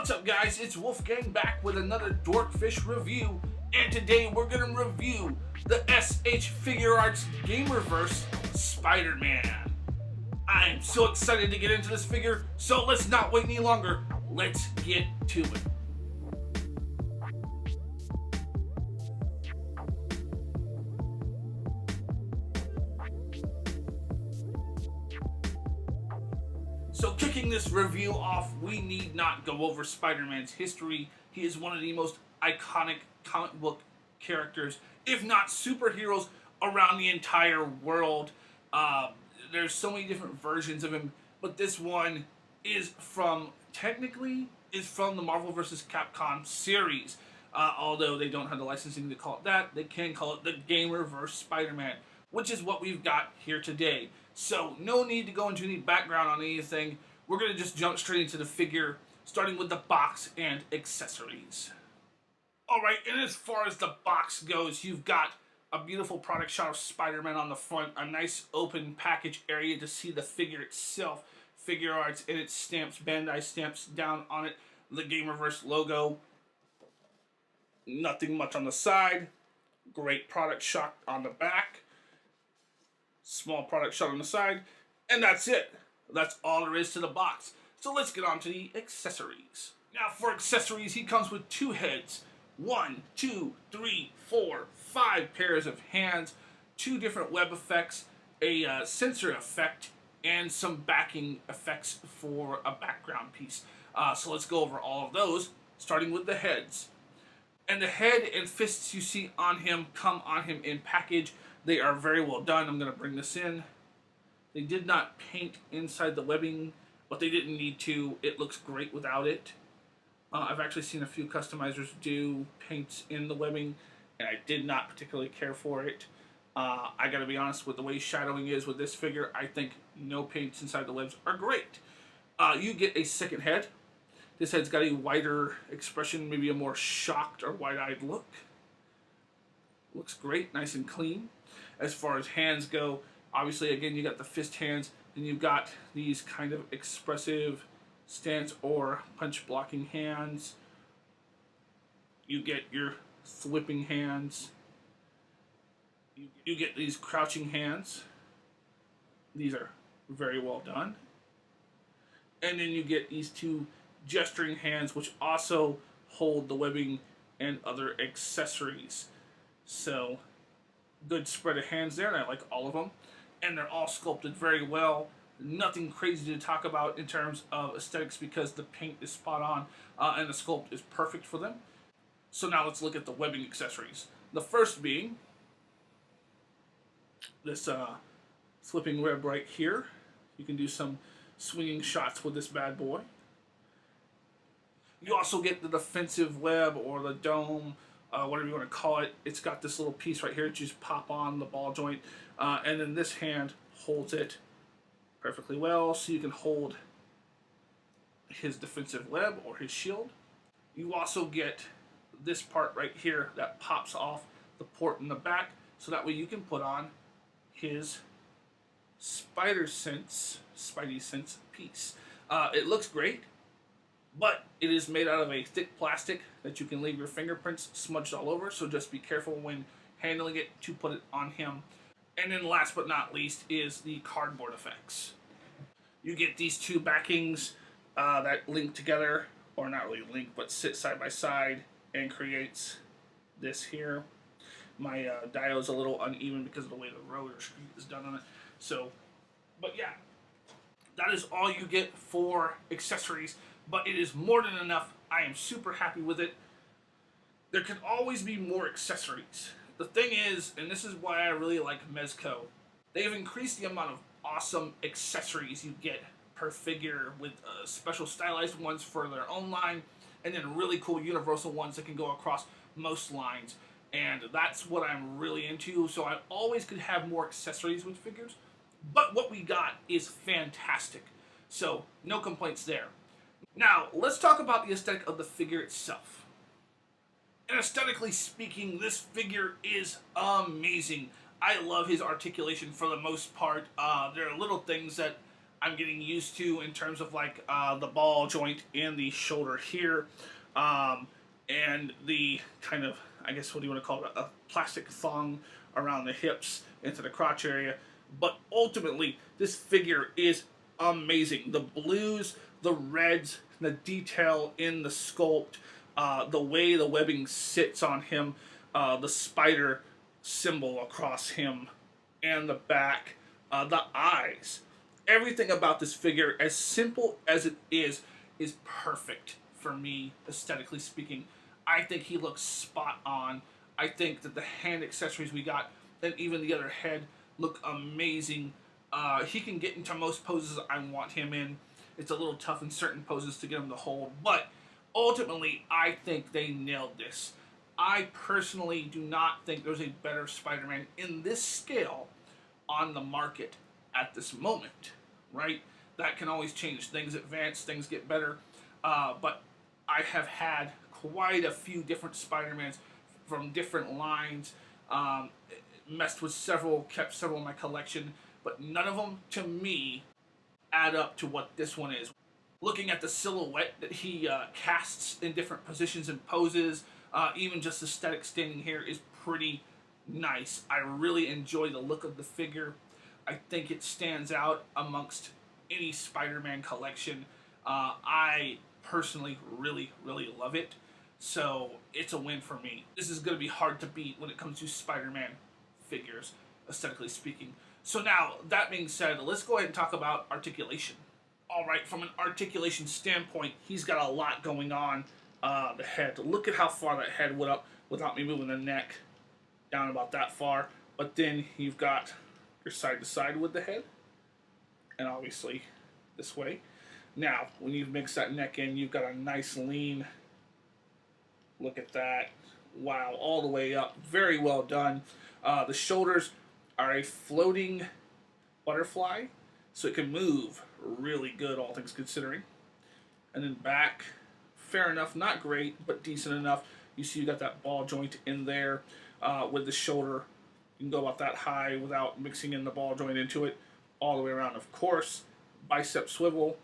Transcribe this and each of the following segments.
What's up guys, it's Wolfgang back with another Dorkfish review, and today we're going to review the SH Figuarts Gamerverse Spider-Man. I'm so excited to get into this figure, so let's not wait any longer, let's get to it. So kicking this review off, we need not go over Spider-Man's history. He is one of the most iconic comic book characters, if not superheroes, around the entire world. There's so many different versions of him, but this one is technically from the Marvel vs. Capcom series. Although they don't have the licensing to call it that, they can call it the Gamerverse Spider-Man, which is what we've got here today. So no need to go into any background on anything. We're going to just jump straight into the figure, starting with the box and accessories. Alright, and as far as the box goes, you've got a beautiful product shot of Spider-Man on the front, a nice open package area to see the figure itself, Figuarts and its stamps, Bandai stamps down on it, the Gamerverse logo. Nothing much on the side. Great product shot on the back. Small product shot on the side, and that's it. That's all there is to the box. So let's get on to the accessories. Now for accessories, he comes with 2 heads. 1, 2, 3, 4, 5 pairs of hands, 2 different web effects, a sensor effect, and some backing effects for a background piece. So let's go over all of those, starting with the heads. And the head and fists you see on him come on him in package. They are very well done. I'm going to bring this in. They did not paint inside the webbing, but they didn't need to. It looks great without it. I've actually seen a few customizers do paints in the webbing, and I did not particularly care for it. I got to be honest, with the way shadowing is with this figure, I think no paints inside the webs are great. You get a second head. This head's got a wider expression, maybe a more shocked or wide-eyed look. Looks great, nice and clean. As far as hands go, obviously, again, you got the fist hands, and you've got these kind of expressive stance or punch blocking hands. You get your flipping hands. You get these crouching hands. These are very well done. And then you get these 2 gesturing hands, which also hold the webbing and other accessories. So, good spread of hands there, and I like all of them. And they're all sculpted very well. Nothing crazy to talk about in terms of aesthetics because the paint is spot on and the sculpt is perfect for them. So now let's look at the webbing accessories. The first being this flipping web right here. You can do some swinging shots with this bad boy. You also get the defensive web or the dome, whatever you want to call it. It's got this little piece right here that you just pop on the ball joint, and then this hand holds it perfectly well, so you can hold his defensive web or his shield. You also get this part right here that pops off the port in the back, so that way you can put on his Spidey Sense piece. It looks great, but it is made out of a thick plastic that you can leave your fingerprints smudged all over, so just be careful when handling it to put it on him. And then last but not least is the cardboard effects. You get these 2 backings that link together, or not really link, but sit side by side and creates this here. My diode's a little uneven because of the way the rotor screen is done on it. So, but yeah, that is all you get for accessories, but it is more than enough. I am super happy with it. There can always be more accessories. The thing is, and this is why I really like Mezco, they've increased the amount of awesome accessories you get per figure with special stylized ones for their own line, and then really cool universal ones that can go across most lines. And that's what I'm really into, so I always could have more accessories with figures, but what we got is fantastic. So, no complaints there. Now, let's talk about the aesthetic of the figure itself. And aesthetically speaking, this figure is amazing. I love his articulation for the most part. There are little things that I'm getting used to in terms of like the ball joint in the shoulder here, and the kind of, I guess, what do you want to call it, a plastic thong around the hips into the crotch area. But ultimately, this figure is amazing. The blues, the reds, the detail in the sculpt, the way the webbing sits on him, the spider symbol across him, and the back, the eyes. Everything about this figure, as simple as it is perfect for me, aesthetically speaking. I think he looks spot on. I think that the hand accessories we got, and even the other head, look amazing. He can get into most poses I want him in. It's a little tough in certain poses to get him to hold, but ultimately, I think they nailed this. I personally do not think there's a better Spider-Man in this scale on the market at this moment, right? That can always change. Things advance, things get better. But I have had quite a few different Spider-Mans from different lines, messed with several, kept several in my collection, but none of them, to me, add up to what this one is. Looking at the silhouette that he casts in different positions and poses, even just aesthetic standing here is pretty nice. I really enjoy the look of the figure. I think it stands out amongst any Spider-Man collection. I personally really, really love it. So it's a win for me. This is going to be hard to beat when it comes to Spider-Man figures, aesthetically speaking. So now, that being said, let's go ahead and talk about articulation. Alright, from an articulation standpoint, he's got a lot going on. The head. Look at how far that head went up without me moving the neck down about that far. But then you've got your side to side with the head. And obviously this way. Now, when you mix that neck in, you've got a nice lean. Look at that. Wow, all the way up. Very well done. The shoulders are a floating butterfly, so it can move really good, all things considering. And then back, fair enough, not great, but decent enough. You see you got that ball joint in there with the shoulder. You can go about that high without mixing in the ball joint into it, all the way around. Of course, bicep swivel,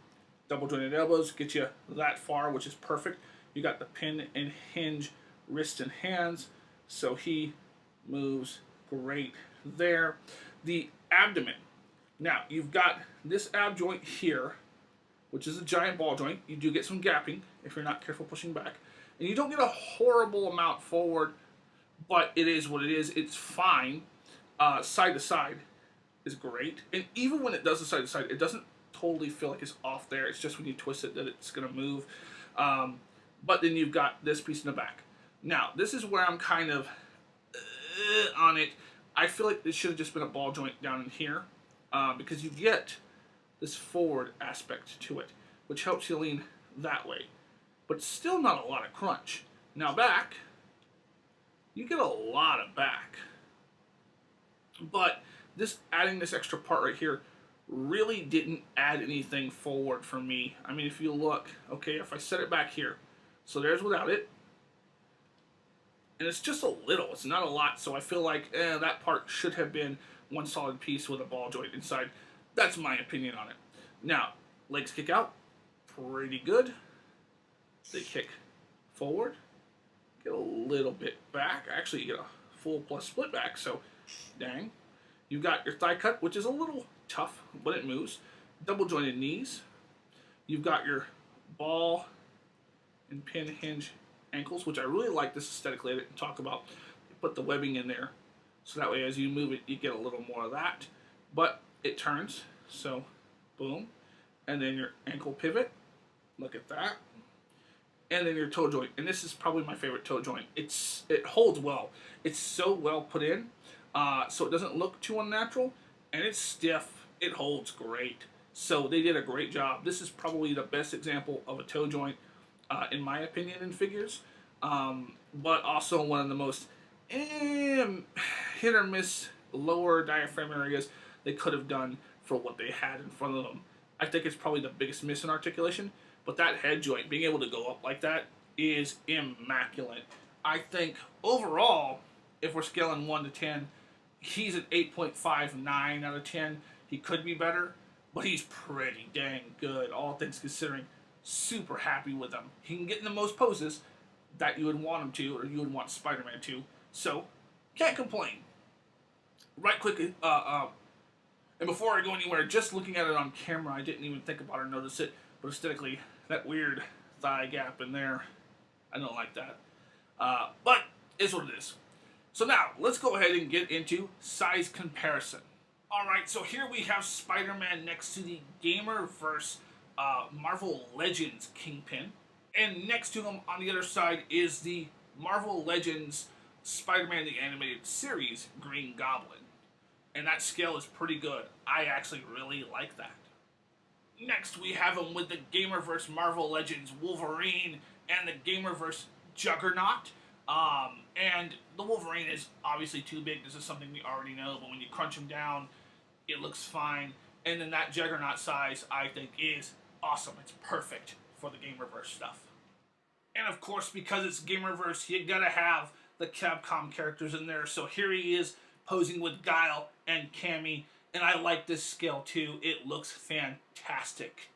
double jointed elbows get you that far, which is perfect. You got the pin and hinge wrists and hands, so he moves great there. The abdomen. Now, you've got this ab joint here, which is a giant ball joint. You do get some gapping if you're not careful pushing back. And you don't get a horrible amount forward, but it is what it is. It's fine. Side to side is great. And even when it does the side to side, it doesn't totally feel like it's off there. It's just when you twist it that it's going to move. But then you've got this piece in the back. Now, this is where I'm kind of on it. I feel like this should have just been a ball joint down in here because you get this forward aspect to it, which helps you lean that way. But still not a lot of crunch. Now back, you get a lot of back. But this adding this extra part right here really didn't add anything forward for me. I mean, if you look, okay, if I set it back here, so there's without it, and it's just a little, it's not a lot, so I feel like that part should have been one solid piece with a ball joint inside. That's my opinion on it. Now, legs kick out, pretty good. They kick forward, get a little bit back. Actually, you get a full plus split back, so dang. You've got your thigh cut, which is a little tough, but it moves. Double jointed knees. You've got your ball and pin hinge ankles, which I really like this aesthetically. I didn't talk about. You put the webbing in there, so that way as you move it, you get a little more of that. But it turns, so boom. And then your ankle pivot. Look at that. And then your toe joint. And this is probably my favorite toe joint. It holds well. It's so well put in, so it doesn't look too unnatural. And it's stiff. It holds great. So they did a great job. This is probably the best example of a toe joint, in my opinion, in figures. But also one of the most hit or miss lower diaphragm areas they could have done for what they had in front of them. I think it's probably the biggest miss in articulation. But that head joint, being able to go up like that, is immaculate. I think overall, if we're scaling 1 to 10, he's an 8.59 out of 10. He could be better. but he's pretty dang good, all things considering. Super happy with him. He can get in the most poses that you would want him to, or you would want Spider-Man to, so can't complain. Right quick, and before I go anywhere, just looking at it on camera, I didn't even think about or notice it, but aesthetically, that weird thigh gap in there, I don't like that. But it's what it is. So now, let's go ahead and get into size comparison. Alright, so here we have Spider-Man next to the Gamerverse Marvel Legends Kingpin. And next to him on the other side is the Marvel Legends Spider-Man the Animated Series Green Goblin. And that scale is pretty good. I actually really like that. Next, we have him with the Gamerverse Marvel Legends Wolverine and the Gamerverse Juggernaut. And the Wolverine is obviously too big. This is something we already know, but when you crunch him down, it looks fine. And then that Juggernaut size, I think, is awesome. It's perfect for the Gamerverse stuff. And of course, because it's Gamerverse, you gotta have the Capcom characters in there. So here he is posing with Guile and Cammy, and I like this scale too. It looks fantastic.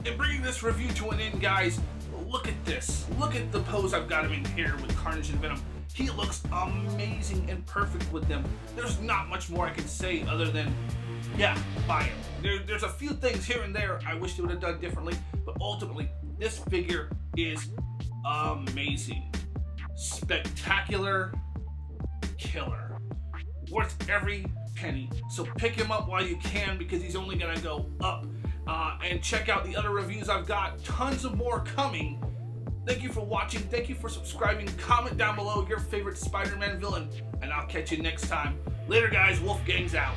And bringing this review to an end, guys, look at this. Look at the pose I've got him in here with Carnage and Venom. He looks amazing and perfect with them. There's not much more I can say other than, yeah, buy him. There's a few things here and there I wish they would have done differently, but ultimately, this figure is amazing. Spectacular, killer. Worth every penny. So pick him up while you can because he's only gonna go up. And check out the other reviews I've got. Tons of more coming. Thank you for watching. Thank you for subscribing. Comment down below your favorite Spider-Man villain. And I'll catch you next time. Later, guys. Wolfgang's out.